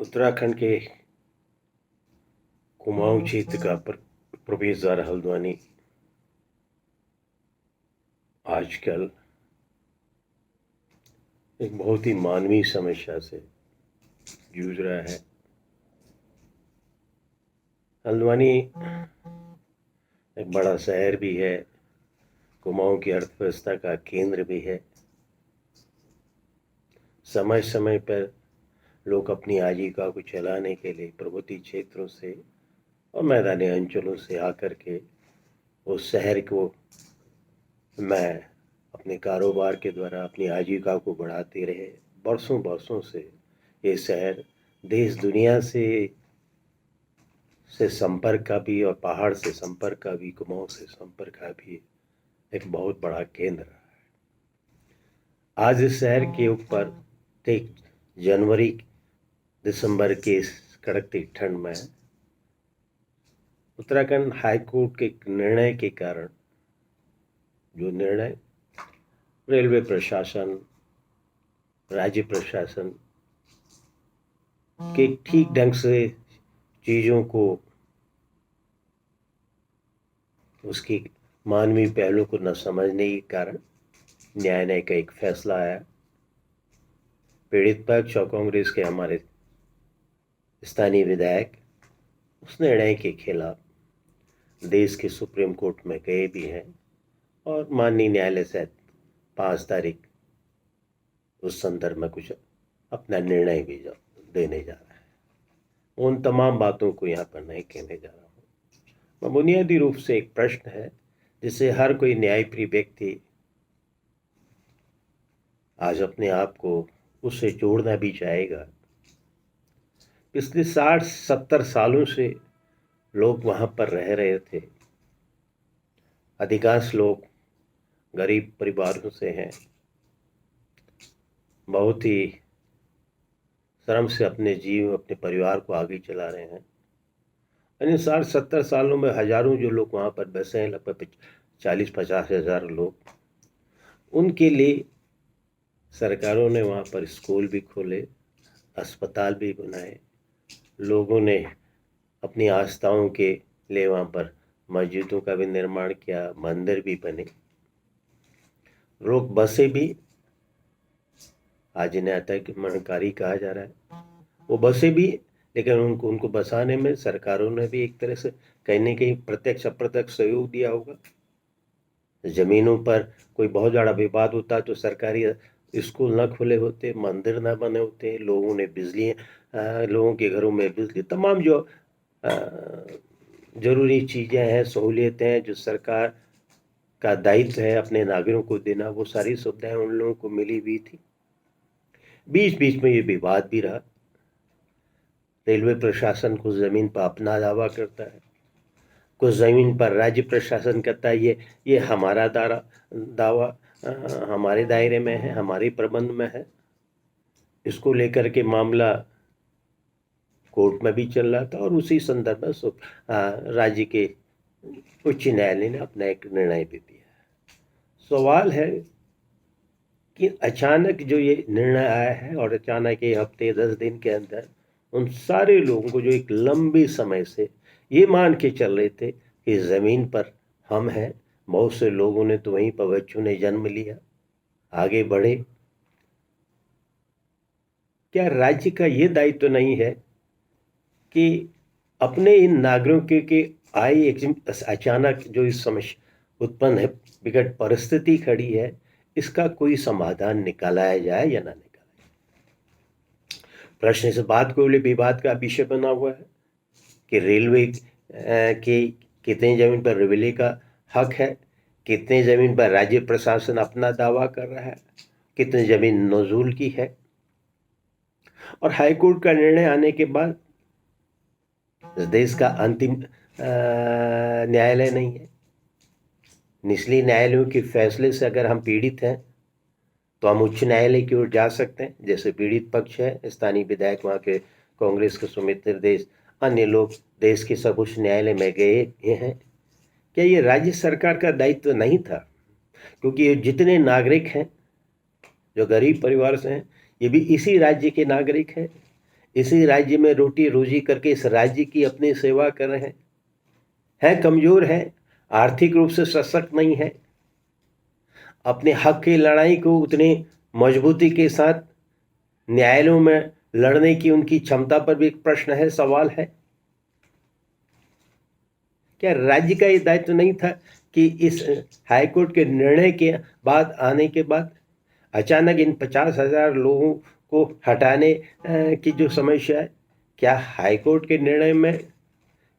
उत्तराखंड के कुमाऊं क्षेत्र का प्रोफेसर हल्द्वानी आजकल एक बहुत ही मानवीय समस्या से जूझ रहा है। हल्द्वानी एक बड़ा शहर भी है, कुमाऊं की अर्थव्यवस्था का केंद्र भी है। समय समय पर लोग अपनी आजीविका को चलाने के लिए पर्वतीय क्षेत्रों से और मैदानी अंचलों से आकर के उस शहर को मैं अपने कारोबार के द्वारा अपनी आजीविका को बढ़ाते रहे। बरसों बरसों से ये शहर देश दुनिया से संपर्क का भी और पहाड़ से संपर्क का भी, कुमाऊं से संपर्क का भी एक बहुत बड़ा केंद्र है। आज इस शहर के ऊपर एक जनवरी दिसंबर के इस कड़कती ठंड में उत्तराखंड हाईकोर्ट के निर्णय के कारण, जो निर्णय रेलवे प्रशासन, राज्य प्रशासन के ठीक ढंग से चीज़ों को, उसकी मानवीय पहलू को न समझने के कारण न्यायालय का एक फैसला आया। पीड़ित पक्ष और कांग्रेस के हमारे स्थानीय विधायक उस निर्णय के खिलाफ देश के सुप्रीम कोर्ट में गए भी हैं और माननीय न्यायालय से 5 तारीख उस संदर्भ में कुछ अपना निर्णय भी देने जा रहा है। उन तमाम बातों को यहाँ पर नहीं कहने जा रहा हूँ। बुनियादी रूप से एक प्रश्न है जिसे हर कोई न्यायप्रिय व्यक्ति आज अपने आप को उससे जोड़ना भी चाहेगा। पिछले 60-70 सालों से लोग वहाँ पर रह रहे थे। अधिकांश लोग गरीब परिवारों से हैं, बहुत ही श्रम से अपने परिवार को आगे चला रहे हैं। इन 60-70 सालों में हजारों जो लोग वहाँ पर बसे हैं, लगभग 40-50 हज़ार लोग, उनके लिए सरकारों ने वहाँ पर स्कूल भी खोले, अस्पताल भी बनाए, लोगों ने अपनी आस्थाओं के लिए वहाँ पर मस्जिदों का भी निर्माण किया, मंदिर भी बने, लोग बसे भी, आज इन्हें आतंकवादी कहा जा रहा है, वो बसे भी, लेकिन उनको बसाने में सरकारों ने भी एक तरह से कहीं न कहीं प्रत्यक्ष अप्रत्यक्ष सहयोग दिया होगा। जमीनों पर कोई बहुत ज़्यादा विवाद होता तो सरकारी स्कूल ना खुले होते, मंदिर ना बने होते, लोगों ने लोगों के घरों में बिजली, तमाम जो जरूरी चीज़ें हैं, सहूलियतें हैं जो सरकार का दायित्व है अपने नागरिकों को देना, वो सारी सुविधाएं उन लोगों को मिली हुई थी। बीच बीच में ये विवाद भी रहा। रेलवे प्रशासन कुछ ज़मीन पर अपना दावा करता है, कुछ ज़मीन पर राज्य प्रशासन कहता है ये हमारा दावा हमारे दायरे में है, हमारे प्रबंध में है। इसको लेकर के मामला कोर्ट में भी चल रहा था और उसी संदर्भ में राज्य के उच्च न्यायालय ने अपना एक निर्णय भी दिया। सवाल है कि अचानक जो ये निर्णय आया है और अचानक ये हफ्ते 10 दिन के अंदर उन सारे लोगों को जो एक लंबे समय से ये मान के चल रहे थे कि ज़मीन पर हम हैं, बहुत से लोगों ने तो वहीं पर बच्चों ने जन्म लिया, आगे बढ़े, क्या राज्य का ये दायित्व तो नहीं है कि अपने इन नागरिकों के आए अचानक जो इस समस्या उत्पन्न है, विकट परिस्थिति खड़ी है, इसका कोई समाधान निकाला जाए या ना निकाला जाए। प्रश्न इस बात को विवाद का विषय बना हुआ है कि रेलवे के कितने जमीन पर रेलवे का हक है, कितने जमीन पर राज्य प्रशासन अपना दावा कर रहा है, कितनी जमीन नजूल की है। और हाईकोर्ट का निर्णय आने के बाद देश का अंतिम न्यायालय नहीं है। निचले न्यायालयों के फैसले से अगर हम पीड़ित हैं तो हम उच्च न्यायालय की ओर जा सकते हैं। जैसे पीड़ित पक्ष है, स्थानीय विधायक वहाँ के कांग्रेस के सुमित निर्देश, अन्य लोग देश के सब उच्च न्यायालय में गए हैं। क्या ये राज्य सरकार का दायित्व नहीं था? क्योंकि ये जितने नागरिक हैं जो गरीब परिवार से हैं, ये भी इसी राज्य के नागरिक हैं, इसी राज्य में रोटी रोजी करके इस राज्य की अपनी सेवा कर रहे हैं कमजोर हैं, आर्थिक रूप से सशक्त नहीं है, अपने हक की लड़ाई को उतनी मजबूती के साथ न्यायालयों में लड़ने की उनकी क्षमता पर भी एक प्रश्न है, सवाल है। क्या राज्य का ये दायित्व नहीं था कि इस हाईकोर्ट के निर्णय के बाद आने के बाद अचानक इन 50,000 लोगों को हटाने की जो समस्या है, क्या हाईकोर्ट के निर्णय में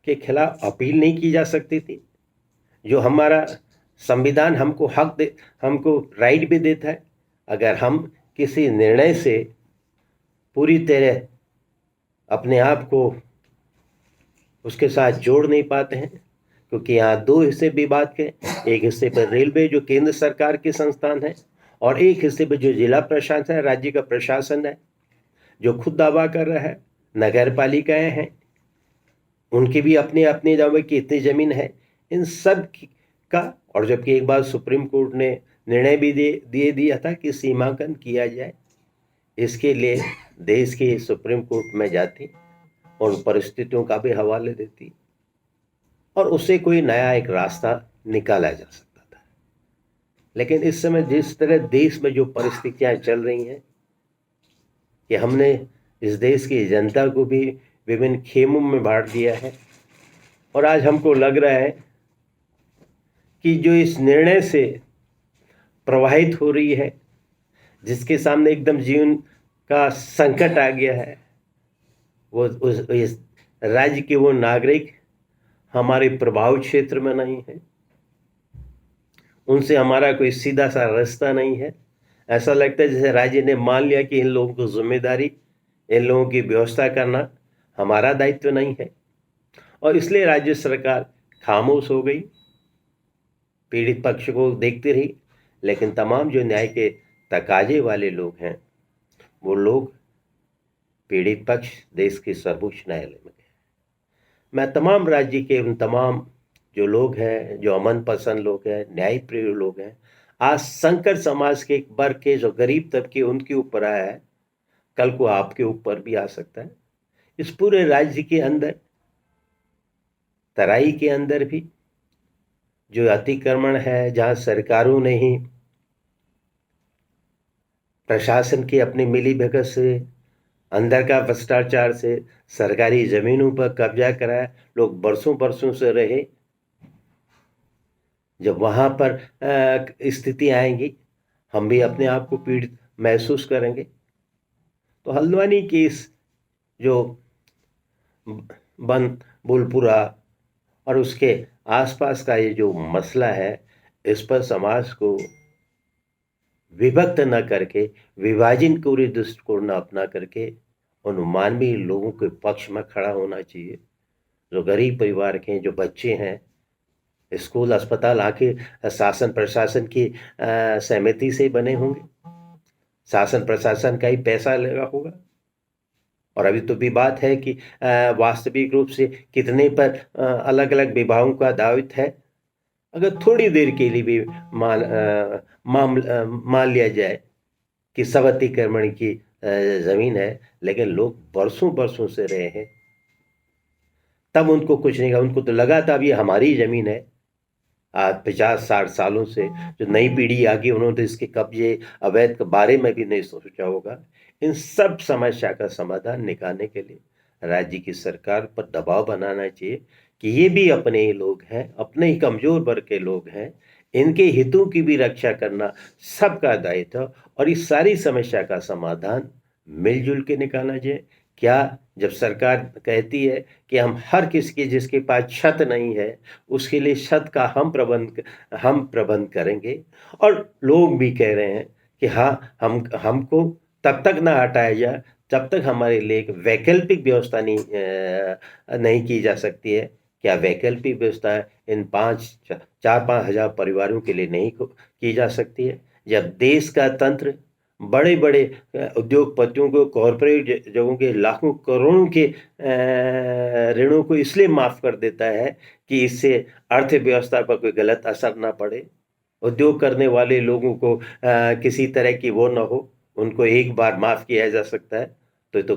के खिलाफ अपील नहीं की जा सकती थी? जो हमारा संविधान हमको हक दे, हमको राइट भी देता है। अगर हम किसी निर्णय से पूरी तरह अपने आप को उसके साथ जोड़ नहीं पाते हैं, क्योंकि यहाँ दो हिस्से विवाद के, एक हिस्से पर रेलवे जो केंद्र सरकार के संस्थान है, और एक हिस्से पर जो जिला प्रशासन है, राज्य का प्रशासन है, जो खुद दावा कर रहा है, नगर पालिकाएं हैं, उनकी भी अपने अपने दावे की इतनी जमीन है, इन सब का। और जबकि एक बार सुप्रीम कोर्ट ने निर्णय भी दे दिया था कि सीमांकन किया जाए, इसके लिए देश के सुप्रीम कोर्ट में जाती और परिस्थितियों का भी हवाले देती और उससे कोई नया एक रास्ता निकाला जा सकता था। लेकिन इस समय जिस तरह देश में जो परिस्थितियां चल रही हैं कि हमने इस देश की जनता को भी विभिन्न खेमों में बांट दिया है, और आज हमको लग रहा है कि जो इस निर्णय से प्रवाहित हो रही है, जिसके सामने एकदम जीवन का संकट आ गया है, वो इस राज्य के वो नागरिक हमारे प्रभाव क्षेत्र में नहीं है, उनसे हमारा कोई सीधा सा रास्ता नहीं है। ऐसा लगता है जैसे राज्य ने मान लिया कि इन लोगों को जिम्मेदारी, इन लोगों की व्यवस्था करना हमारा दायित्व नहीं है, और इसलिए राज्य सरकार खामोश हो गई, पीड़ित पक्ष को देखती रही। लेकिन तमाम जो न्याय के तकाजे वाले लोग हैं, वो लोग पीड़ित पक्ष देश के सर्वोच्च न्यायालय में गए। मैं तमाम राज्य के उन तमाम जो लोग हैं, जो अमन पसंद लोग हैं, न्याय प्रिय लोग हैं, आज संकर समाज के एक वर्ग के जो गरीब तबके उनके ऊपर आया है, कल को आपके ऊपर भी आ सकता है। इस पूरे राज्य के अंदर, तराई के अंदर भी जो अतिक्रमण है, जहां सरकारों ने ही प्रशासन की अपनी मिली भगत से, अंदर का भ्रष्टाचार से सरकारी जमीनों पर कब्जा कराया, लोग बरसों बरसों से रहे। जब वहां पर स्थिति आएंगी, हम भी अपने आप को पीड़ित महसूस करेंगे। तो हल्द्वानी केस जो बन बुलपुरा और उसके आसपास का ये जो मसला है, इस पर समाज को विभक्त न करके, विभाजन पूरे दृष्टिकोण न अपना करके उन मानवीय लोगों के पक्ष में खड़ा होना चाहिए। जो गरीब परिवार के जो बच्चे हैं, स्कूल अस्पताल आके शासन प्रशासन की सहमति से बने होंगे, शासन प्रशासन का ही पैसा लगा होगा। और अभी तो भी बात है कि वास्तविक रूप से कितने पर अलग अलग विभागों का दायित्व है। अगर थोड़ी देर के लिए भी मान लिया जाए कि सब अतिक्रमण की जमीन है, लेकिन लोग बरसों बरसों से रहे हैं, तब उनको कुछ नहीं कहा। उनको तो लगा था अब ये हमारी जमीन है। आज 50-60 सालों से जो नई पीढ़ी आ गई, उन्होंने तो इसके कब्जे अवैध के बारे में भी नहीं सोचा होगा। इन सब समस्या का समाधान निकालने के लिए राज्य की सरकार पर दबाव बनाना चाहिए कि ये भी अपने ही लोग हैं, अपने ही कमजोर वर्ग के लोग हैं, इनके हितों की भी रक्षा करना सबका दायित्व, और इस सारी समस्या का समाधान मिलजुल के निकालना चाहिए। क्या जब सरकार कहती है कि हम हर किसी के जिसके पास छत नहीं है उसके लिए छत का हम प्रबंध करेंगे, और लोग भी कह रहे हैं कि हाँ, हमको तब तक ना हटाया जाए जब तक हमारे लिए एक वैकल्पिक व्यवस्था नहीं की जा सकती है। क्या वैकल्पिक व्यवस्था इन 4-5 हज़ार परिवारों के लिए नहीं की जा सकती है? जब देश का तंत्र बड़े बड़े उद्योगपतियों को, कॉरपोरेट जगहों के लाखों करोड़ों के ऋणों को इसलिए माफ कर देता है कि इससे अर्थव्यवस्था पर कोई गलत असर ना पड़े, उद्योग करने वाले लोगों को किसी तरह की वो ना हो, उनको एक बार माफ किया जा सकता है। तो ये तो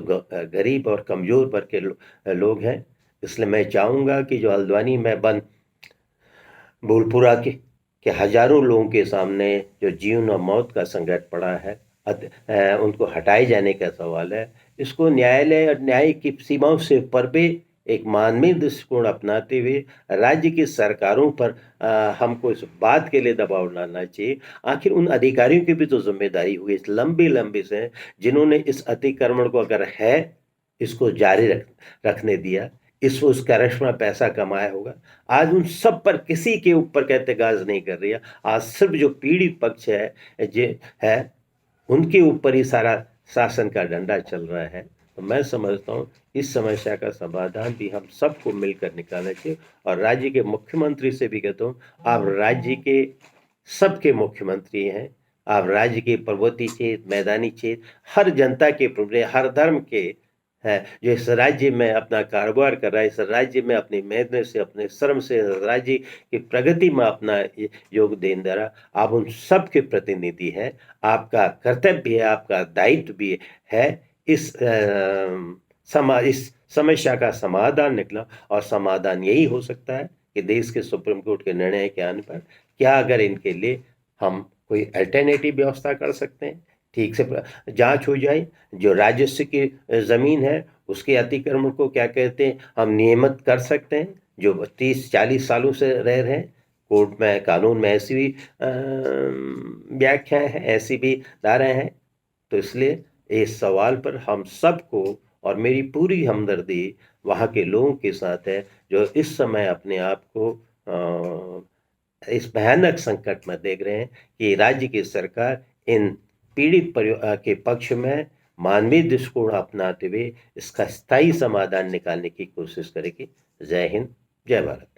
गरीब और कमज़ोर वर्ग के लोग हैं। इसलिए मैं चाहूँगा कि जो हल्द्वानी में बंद भूलपुरा के हजारों लोगों के सामने जो जीवन और मौत का संकट पड़ा है, उनको हटाए जाने का सवाल है। इसको न्यायालय और न्याय की सीमाओं से ऊपर भी एक मानवीय दृष्टिकोण अपनाते हुए राज्य की सरकारों पर हमको इस बात के लिए दबाव डालना चाहिए। आखिर उन अधिकारियों की भी तो जिम्मेदारी हुई इस लंबी से, जिन्होंने इस अतिक्रमण को अगर है इसको जारी रखने दिया, उस करश में पैसा कमाया होगा। आज उन सब पर किसी के ऊपर कहते गाज नहीं कर रही है। आज सिर्फ जो पीड़ित पक्ष है उनके ऊपर ही सारा शासन का डंडा चल रहा है। तो मैं समझता हूँ इस समस्या का समाधान भी हम सबको मिलकर निकालना चाहिए। और राज्य के मुख्यमंत्री से भी कहता हूँ, आप राज्य के सबके मुख्यमंत्री हैं, आप राज्य के पर्वतीय क्षेत्र, मैदानी क्षेत्र, हर जनता के प्रति, हर धर्म के है जो इस राज्य में अपना कारोबार कर रहा है, इस राज्य में अपनी मेहनत से, अपने श्रम से राज्य की प्रगति में अपना योगदान दे रहा, आप उन सब के प्रतिनिधि हैं। आपका कर्तव्य है, आपका दायित्व भी है इस समस्या का समाधान निकला। और समाधान यही हो सकता है कि देश के सुप्रीम कोर्ट के निर्णय के आने पर क्या अगर इनके लिए हम कोई अल्टरनेटिव व्यवस्था कर सकते हैं, ठीक से जांच हो जाए, जो राजस्व की जमीन है उसके अतिक्रमण को क्या कहते हैं हम नियमित कर सकते हैं, जो 30-40 सालों से रह रहे हैं। कोर्ट में, कानून में ऐसी भी व्याख्याएं हैं, ऐसी भी धाराएं हैं। तो इसलिए इस सवाल पर हम सबको, और मेरी पूरी हमदर्दी वहाँ के लोगों के साथ है जो इस समय अपने आप को इस भयानक संकट में देख रहे हैं कि राज्य की सरकार इन पीड़ित के पक्ष में मानवीय दृष्टिकोण अपनाते हुए इसका स्थायी समाधान निकालने की कोशिश करेगी। जय हिंद, जय भारत।